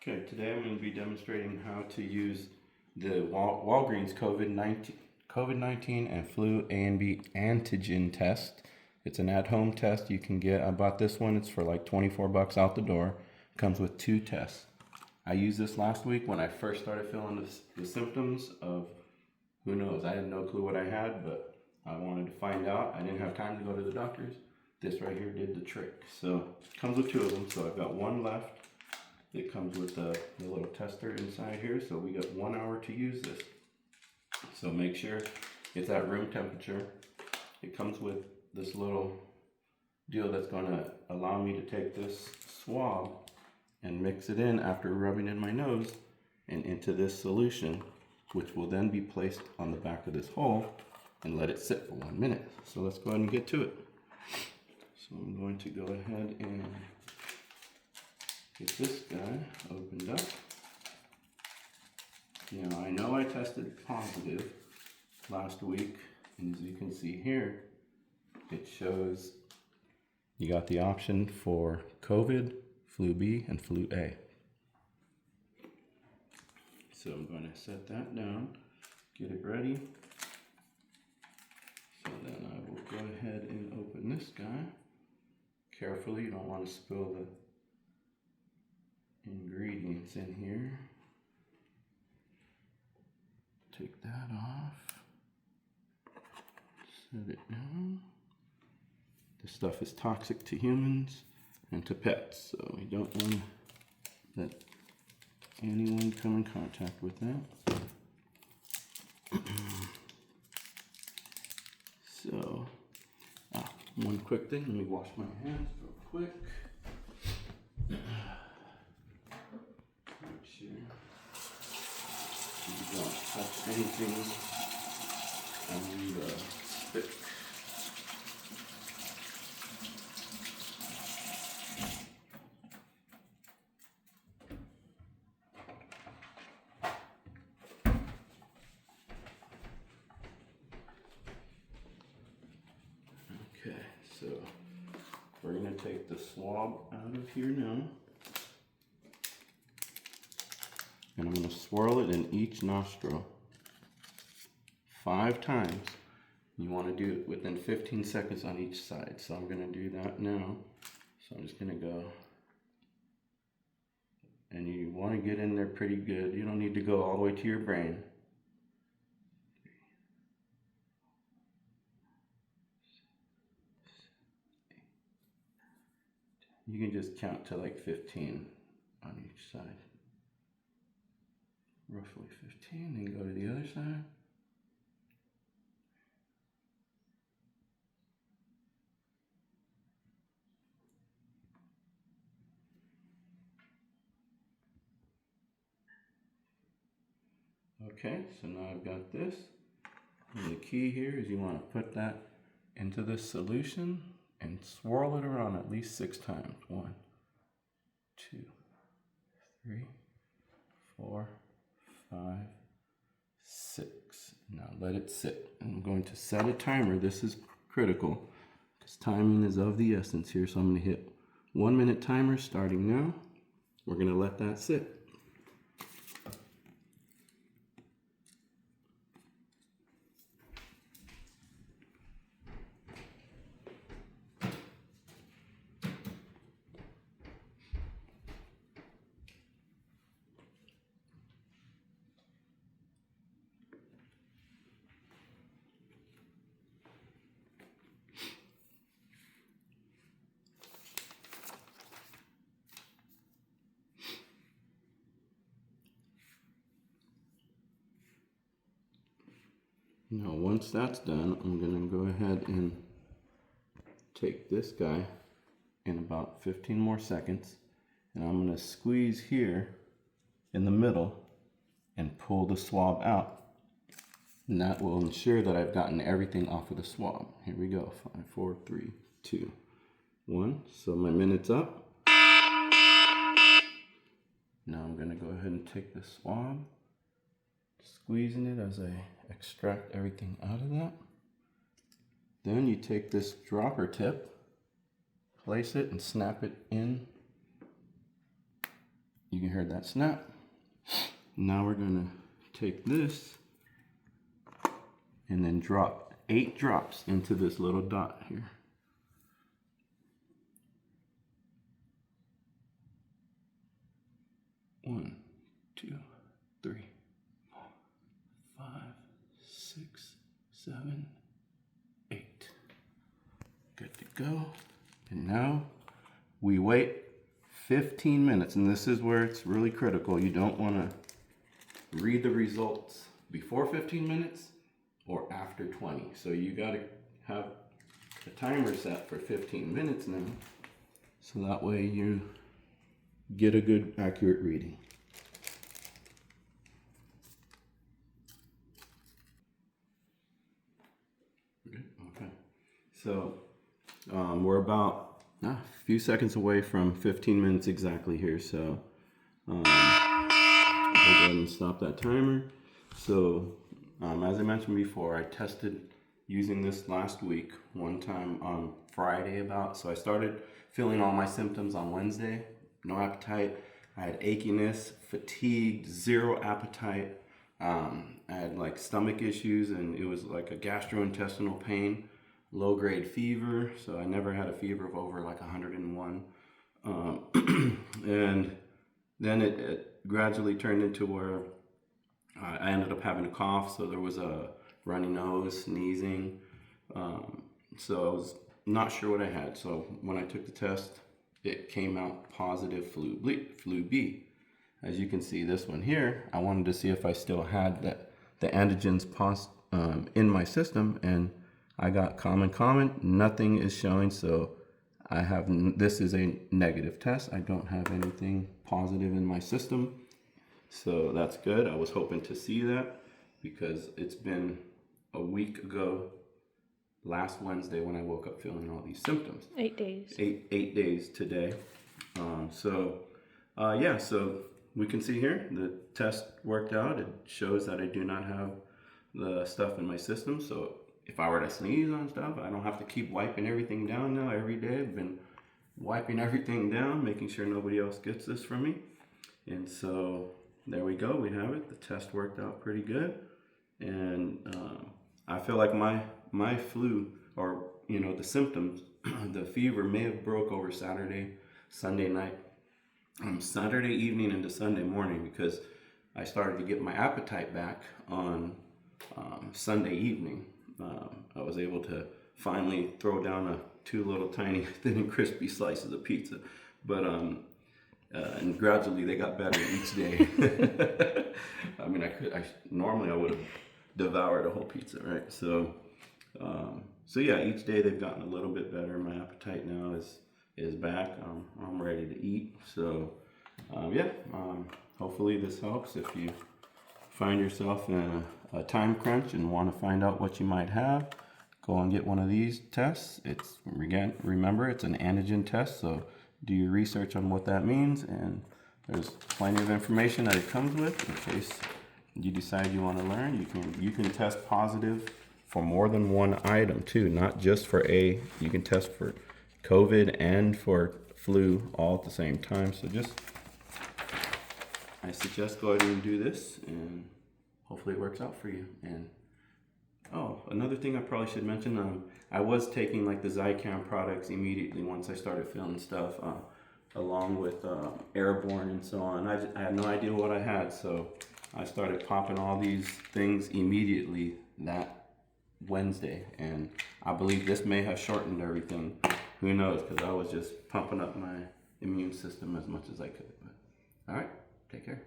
Okay, today I'm going to be demonstrating how to use the Walgreens COVID-19 and flu A and B antigen test. It's an at-home test you can get. I bought this one. It's for like 24 bucks out the door. It comes with 2 tests. I used this last week when I first started feeling the symptoms of, who knows, I had no clue what I had, but I wanted to find out. I didn't have time to go to the doctors. This right here did the trick. So it comes with 2 of them, so I've got one left. It comes with the little tester inside here, so we got 1 hour to use this. So make sure it's at room temperature. It comes with this little deal that's going to allow me to take this swab and mix it in after rubbing in my nose and into this solution, which will then be placed on the back of this hole and let it sit for 1 minute. So let's go ahead and get to it. So I'm going to go ahead and get this guy opened up. Now I know I tested positive last week, and as you can see here, it shows you got the option for COVID, flu B, and flu A. So I'm going to set that down, get it ready. So then I will go ahead and open this guy. Carefully, you don't want to spill the ingredients in here. Take that off. Set it down. This stuff is toxic to humans and to pets, so we don't want to let anyone come in contact with that. So, one quick thing, let me wash my hands real quick. Make sure you don't touch anything on the stick. Okay, so we're going to take the swab out of here now. And I'm going to swirl it in each nostril 5 times. You want to do it within 15 seconds on each side. So I'm going to do that now. So I'm just going to go. And you want to get in there pretty good. You don't need to go all the way to your brain. You can just count to like 15 on each side. Roughly 15, then go to the other side. Okay, so now I've got this. And the key here is you want to put that into this solution and swirl it around at least 6 times. 1, 2, 3, 4, 5, 6. Now let it sit. I'm going to set a timer. This is critical because timing is of the essence here. So I'm going to hit 1 minute timer starting now. We're going to let that sit. Now once that's done, I'm going to go ahead and take this guy in about 15 more seconds, and I'm going to squeeze here in the middle and pull the swab out. And that will ensure that I've gotten everything off of the swab. Here we go. 5, 4, 3, 2, 1. So my minute's up. Now I'm going to go ahead and take the swab, squeezing it as I extract everything out of that. Then you take this dropper tip, place it and snap it in. You You heard that snap. Now we're gonna take this and then drop 8 drops into this little dot here. 1, 2, 3, 4, 5, 6, 7, 8. Good to go. And now we wait 15 minutes, and this is where it's really critical. You don't want to read the results before 15 minutes or after 20. So you got to have a timer set for 15 minutes now, so that way you get a good accurate reading. Okay, so we're about a few seconds away from 15 minutes exactly here, so we'll go ahead and stop that timer. So as I mentioned before, I tested using this last week, one time on Friday about, so I started feeling all my symptoms on Wednesday. No appetite, I had achiness, fatigue, 0 appetite, I had like stomach issues, and it was like a gastrointestinal pain, low-grade fever, so I never had a fever of over like 101. And then it gradually turned into where I ended up having a cough, so there was a runny nose, sneezing, so I was not sure what I had. So when I took the test, it came out positive flu B. As you can see, this one here, I wanted to see if I still had the antigens in my system, and I got common. Nothing is showing, so I have, this is a negative test. I don't have anything positive in my system, so that's good. I was hoping to see that because it's been a week ago last Wednesday when I woke up feeling all these symptoms. 8 days. Eight days today. Yeah, so we can see here the test worked out. It shows that I do not have the stuff in my system. So if I were to sneeze on stuff, I don't have to keep wiping everything down now every day. I've been wiping everything down, making sure nobody else gets this from me. And so there we go, we have it. The test worked out pretty good. And I feel like my flu, or the symptoms, the fever may have broke over Sunday night, Saturday evening into Sunday morning, because I started to get my appetite back on Sunday evening. I was able to finally throw down 2 little tiny thin and crispy slices of pizza, but and gradually they got better each day. I mean, normally I would have devoured a whole pizza, right? So yeah, each day they've gotten a little bit better. My appetite now is back. I'm ready to eat. So hopefully this helps. If you find yourself in a time crunch and want to find out what you might have, go and get one of these tests. It's, again, remember, it's an antigen test, so do your research on what that means, and there's plenty of information that it comes with in case you decide you want to learn. You can test positive for more than one item too, not just for you can test for COVID and for flu all at the same time. So I suggest go ahead and do this, and hopefully it works out for you. And another thing I probably should mention, I was taking like the Zicam products immediately once I started feeling stuff, along with Airborne and so on. I had no idea what I had, so I started popping all these things immediately that Wednesday, and I believe this may have shortened everything. Who knows, because I was just pumping up my immune system as much as I could. But, all right, take care.